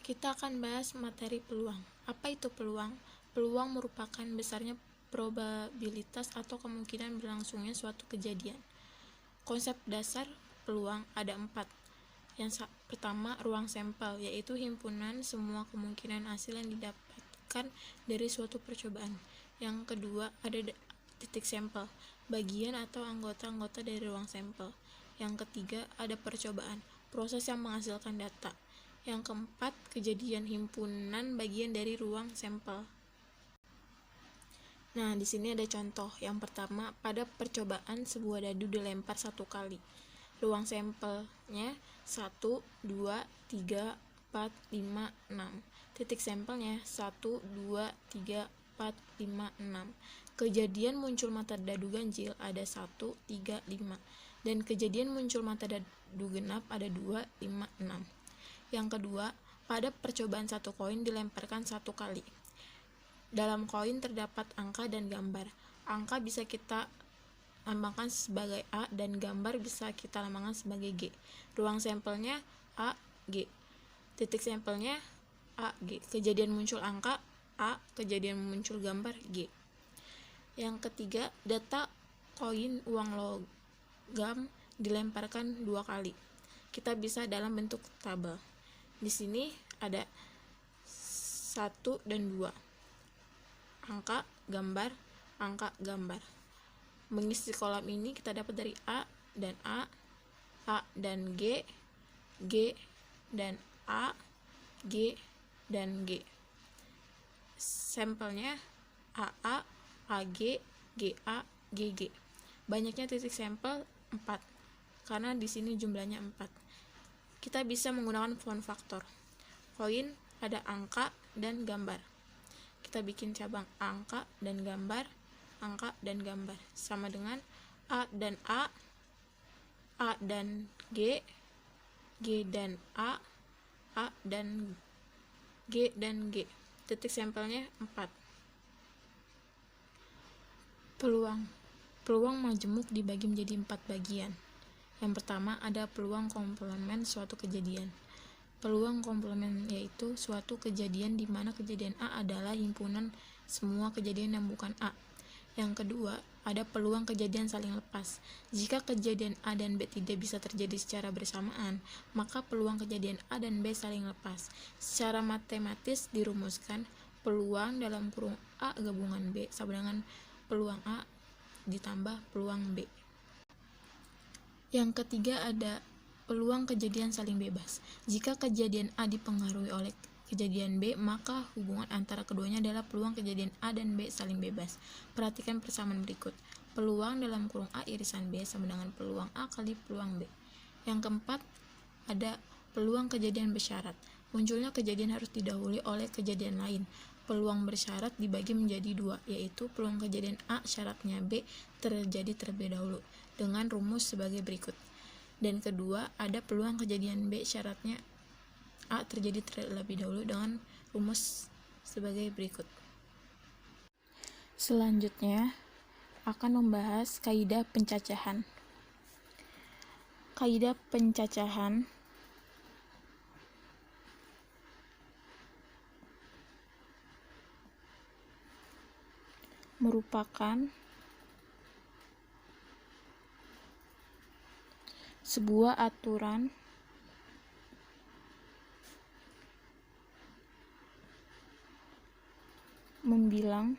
Kita akan bahas materi peluang. Apa itu peluang? Peluang merupakan besarnya probabilitas atau kemungkinan berlangsungnya suatu kejadian. Konsep dasar peluang ada 4. Yang pertama, ruang sampel, yaitu himpunan semua kemungkinan hasil yang didapatkan dari suatu percobaan. Yang kedua, ada titik sampel, bagian atau anggota-anggota dari ruang sampel. Yang ketiga, ada percobaan, proses yang menghasilkan data. Yang keempat, kejadian himpunan bagian dari ruang sampel. Nah, di sini ada contoh. Yang pertama, pada percobaan sebuah dadu dilempar 1 kali. Ruang sampelnya 1, 2, 3, 4, 5, 6. Titik sampelnya 1, 2, 3, 4, 5, 6. Kejadian muncul mata dadu ganjil ada 1, 3, 5. Dan kejadian muncul mata dadu genap ada 2, 5, 6. Yang kedua, pada percobaan 1 koin dilemparkan 1 kali. Dalam koin terdapat angka dan gambar. Angka bisa kita lambangkan sebagai A dan gambar bisa kita lambangkan sebagai G. Ruang sampelnya A, G. Titik sampelnya A, G. Kejadian muncul angka A, kejadian muncul gambar G. Yang ketiga, data koin uang logam dilemparkan 2 kali. Kita bisa dalam bentuk tabel. Di sini ada 1 dan 2. Angka, gambar, angka, gambar. Mengisi kolam ini kita dapat dari A dan A dan G dan A, G dan G. Sampelnya AA, AG, GA, GG. Banyaknya titik sampel 4, karena di sini jumlahnya 4. Kita bisa menggunakan font faktor. Koin ada angka dan gambar. Kita bikin cabang angka dan gambar, angka dan gambar. Sama dengan A dan A dan G dan A dan G dan G. Titik sampelnya 4. Peluang majemuk dibagi menjadi 4 bagian. Yang pertama, ada peluang komplement suatu kejadian. Peluang komplement yaitu suatu kejadian di mana kejadian A adalah himpunan semua kejadian yang bukan A. Yang kedua, ada peluang kejadian saling lepas. Jika kejadian A dan B tidak bisa terjadi secara bersamaan, maka peluang kejadian A dan B saling lepas. Secara matematis dirumuskan, peluang dalam kurung A gabungan B sama dengan peluang A ditambah peluang B. Yang ketiga, ada peluang kejadian saling bebas. Jika kejadian A dipengaruhi oleh kejadian B, maka hubungan antara keduanya adalah peluang kejadian A dan B saling bebas. Perhatikan persamaan berikut. Peluang dalam kurung A irisan B sama dengan peluang A kali peluang B. Yang keempat, ada peluang kejadian bersyarat. Munculnya kejadian harus didahului oleh kejadian lain. Peluang bersyarat dibagi menjadi 2, yaitu peluang kejadian A syaratnya B terjadi terlebih dahulu, dengan rumus sebagai berikut. Dan kedua, ada peluang kejadian B syaratnya A terjadi terlebih dahulu dengan rumus sebagai berikut. Selanjutnya akan membahas kaidah pencacahan. Kaidah pencacahan merupakan sebuah aturan membilang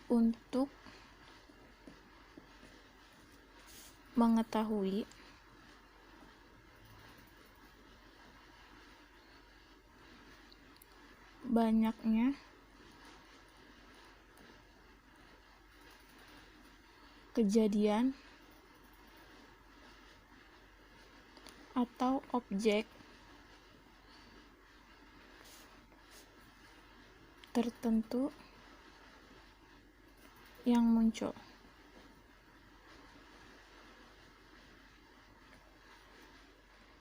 untuk mengetahui banyaknya kejadian atau objek tertentu yang muncul.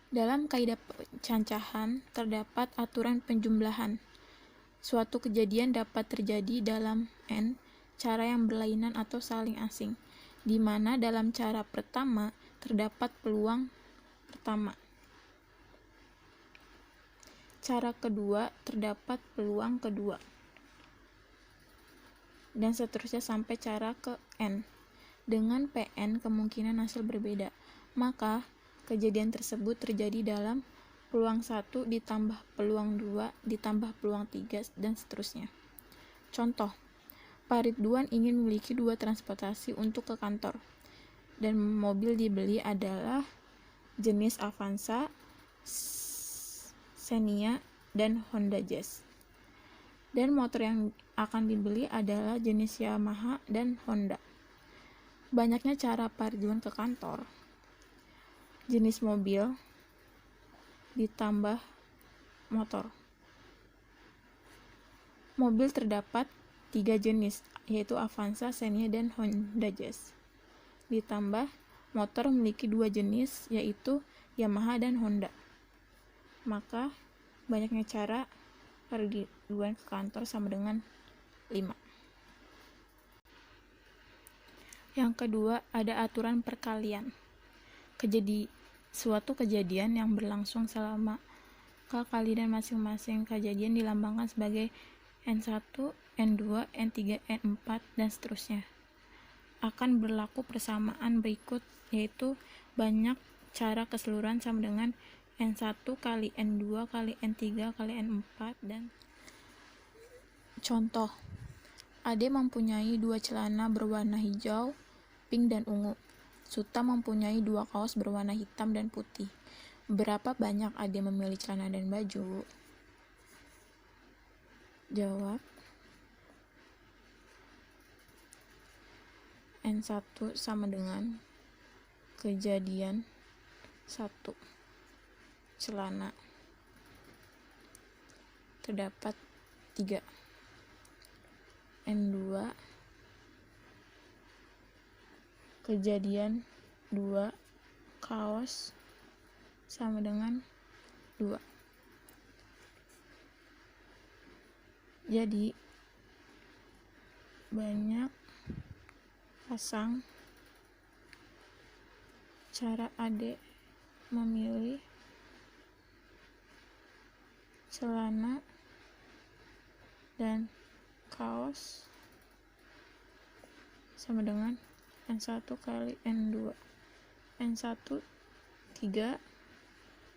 Dalam kaidah pencacahan terdapat aturan penjumlahan. Suatu kejadian dapat terjadi dalam N cara yang berlainan atau saling asing, di mana dalam cara pertama terdapat peluang pertama. Cara kedua, terdapat peluang kedua. Dan seterusnya sampai cara ke N. Dengan PN kemungkinan hasil berbeda, maka kejadian tersebut terjadi dalam peluang 1 ditambah peluang 2 ditambah peluang 3 dan seterusnya. Contoh, Pak Ridwan ingin memiliki 2 transportasi untuk ke kantor, dan mobil dibeli adalah jenis Avanza, Xenia, dan Honda Jazz. Dan motor yang akan dibeli adalah jenis Yamaha dan Honda. Banyaknya cara Pak Ridwan ke kantor. Jenis mobil ditambah motor. Mobil terdapat 3 jenis, yaitu Avanza, Xenia, dan Honda Jazz. Ditambah motor memiliki 2 jenis, yaitu Yamaha dan Honda. Maka banyaknya cara Pak Ridwan ke kantor sama dengan 5. Yang kedua, ada aturan perkalian. Suatu kejadian yang berlangsung selama K kali dan masing-masing kejadian dilambangkan sebagai N1, N2, N3, N4, dan seterusnya. Akan berlaku persamaan berikut, yaitu banyak cara keseluruhan sama dengan N1 kali N2 kali N3 kali N4 dan contoh, Ade mempunyai 2 celana berwarna hijau, pink, dan ungu. Suta mempunyai 2 kaos berwarna hitam dan putih. Berapa banyak Ade memilih celana dan baju? Jawab. N1 sama dengan kejadian 1. Celana terdapat 3. N2 kejadian 2 kaos sama dengan 2. Jadi banyak pasang cara Ade memilih celana dan kaos sama dengan N1 kali N2. N1 3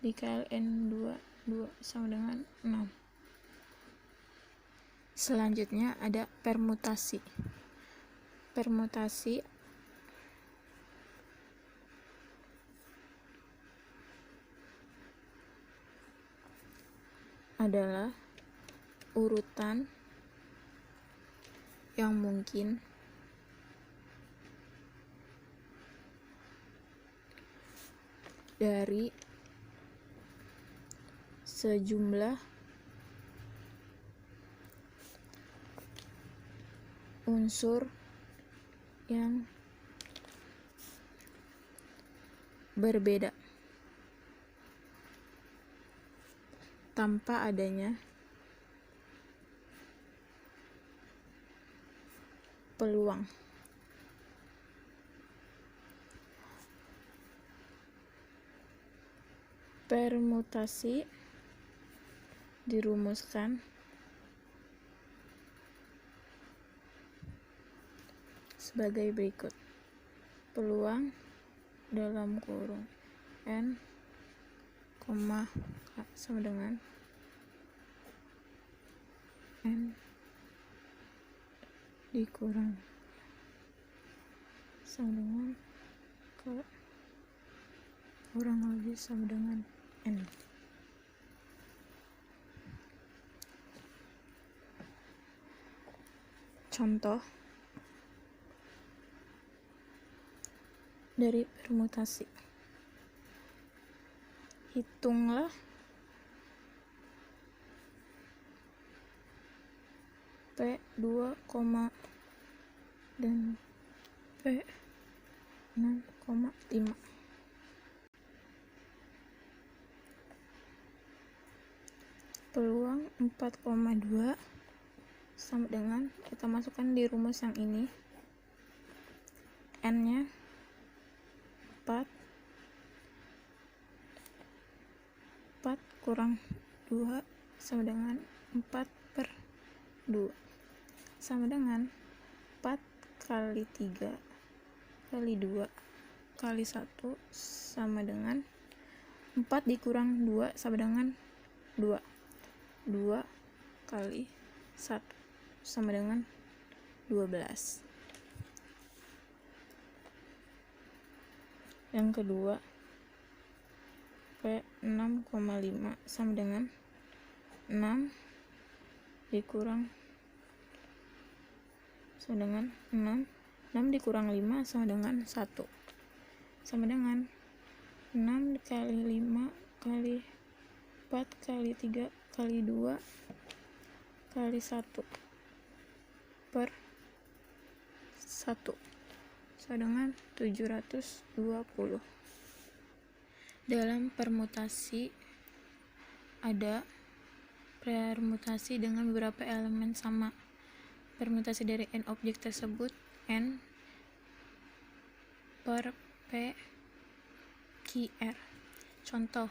dikali N2 2 sama dengan 6. Selanjutnya ada permutasi. Permutasi adalah urutan yang mungkin dari sejumlah unsur yang berbeda tanpa adanya peluang. Permutasi dirumuskan sebagai berikut. Peluang dalam kurung N, K sama dengan N dikurang sama dengan K kurang lebih sama dengan N. Contoh dari permutasi. Hitunglah P2, dan P6,5. Peluang 4,2 sama dengan, kita masukkan di rumus yang ini, N nya 4, kurang 2 sama dengan 4/2 sama dengan 4 kali 3 kali 2 kali 1 sama dengan 4 dikurang 2 sama dengan 2 kali 1 sama dengan 12. Yang kedua, P6,5 sama dengan 6 dikurang sama dengan 6 dikurang 5 sama dengan 1 sama dengan 6 kali 5 kali 4 kali 3 kali 2 kali 1 per 1 sama dengan 720. Dalam permutasi ada permutasi dengan beberapa elemen sama. Permutasi dari n objek tersebut n per p qr. Contoh,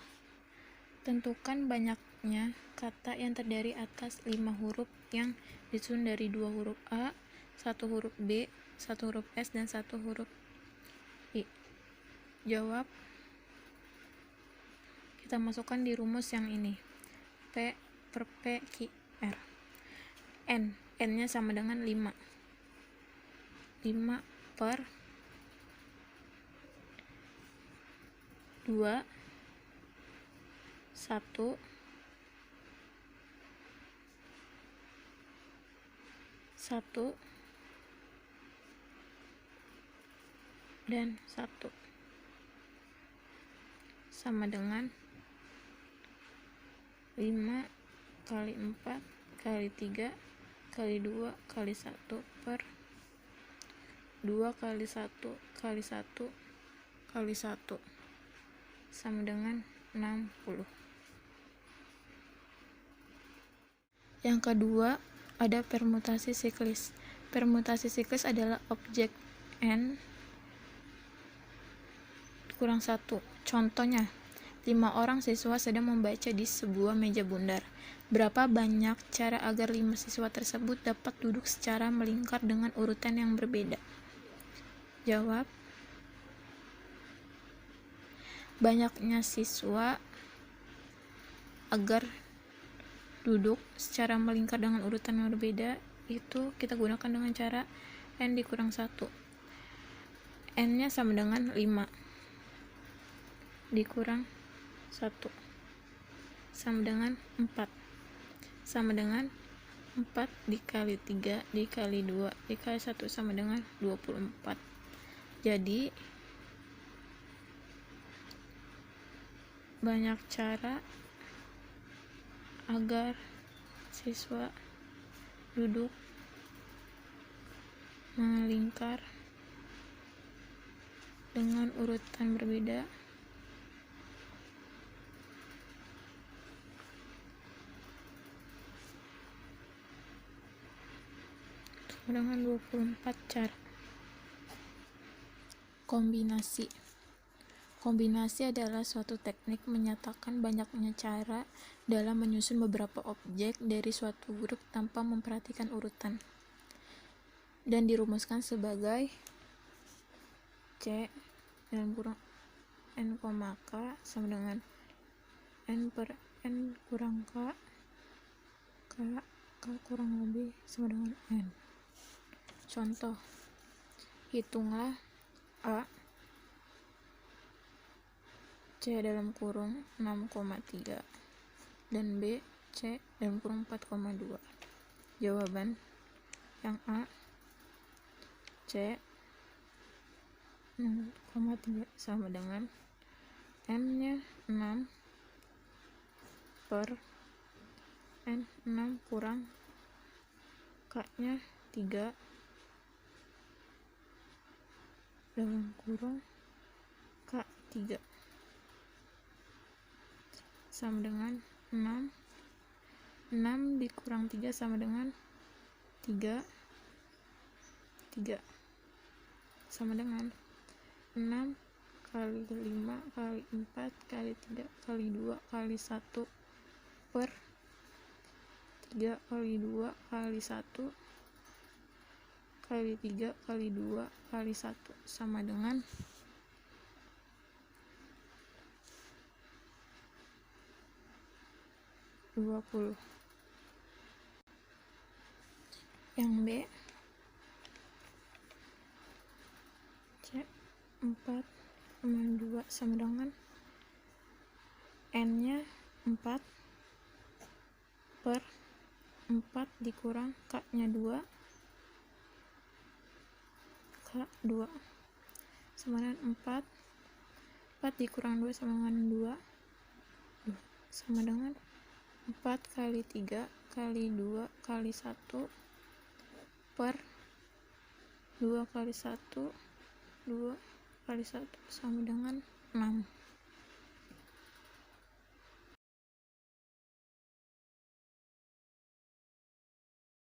tentukan banyaknya kata yang terdiri atas 5 huruf yang disusun dari 2 huruf A, 1 huruf B, 1 huruf S, dan 1 huruf I. Jawab. Kita masukkan di rumus yang ini. P per P qr. N-nya sama dengan 5 per 2 1 1 dan 1 sama dengan 5 kali 4 kali 3 kali 2 kali 1 per 2 kali 1 kali 1 kali 1 sama dengan 60. Yang kedua, ada permutasi siklis. Permutasi siklis adalah objek n kurang 1. Contohnya, 5 orang siswa sedang membaca di sebuah meja bundar. Berapa banyak cara agar 5 siswa tersebut dapat duduk secara melingkar dengan urutan yang berbeda? Jawab. Banyaknya siswa agar duduk secara melingkar dengan urutan yang berbeda itu kita gunakan dengan cara n dikurang 1. N-nya sama dengan 5 dikurang 1 sama dengan 4 sama dengan 4 dikali 3 dikali 2 dikali 1 sama dengan 24. Jadi banyak cara agar siswa duduk melingkar dengan urutan berbeda dengan 24 cara. Kombinasi adalah suatu teknik menyatakan banyaknya cara dalam menyusun beberapa objek dari suatu grup tanpa memperhatikan urutan, dan dirumuskan sebagai C dalam kurang n, K sama dengan n per n kurang K kurang lebih sama dengan n. Contoh, hitunglah A C dalam kurung 6,3 dan B C dalam kurung 4,2. Jawaban yang A C 6,3 sama dengan N-nya 6 per N 6 kurang K-nya 3 dalam kurung K3 sama dengan 6 dikurang 3 sama dengan 3 sama dengan 6 kali 5 kali 4 kali 3 kali 2 kali 1 per 3 kali 2 kali 1 kali 3 kali 2 kali 1 sama dengan 20. Yang B, C 4,2 sama dengan N nya 4 per 4 dikurang K nya 2 K 2 sama dengan 4 dikurang 2 sama dengan 2 sama dengan 4 kali 3 kali 2 kali 1 per 2 kali 1 2 kali 1 sama dengan 6.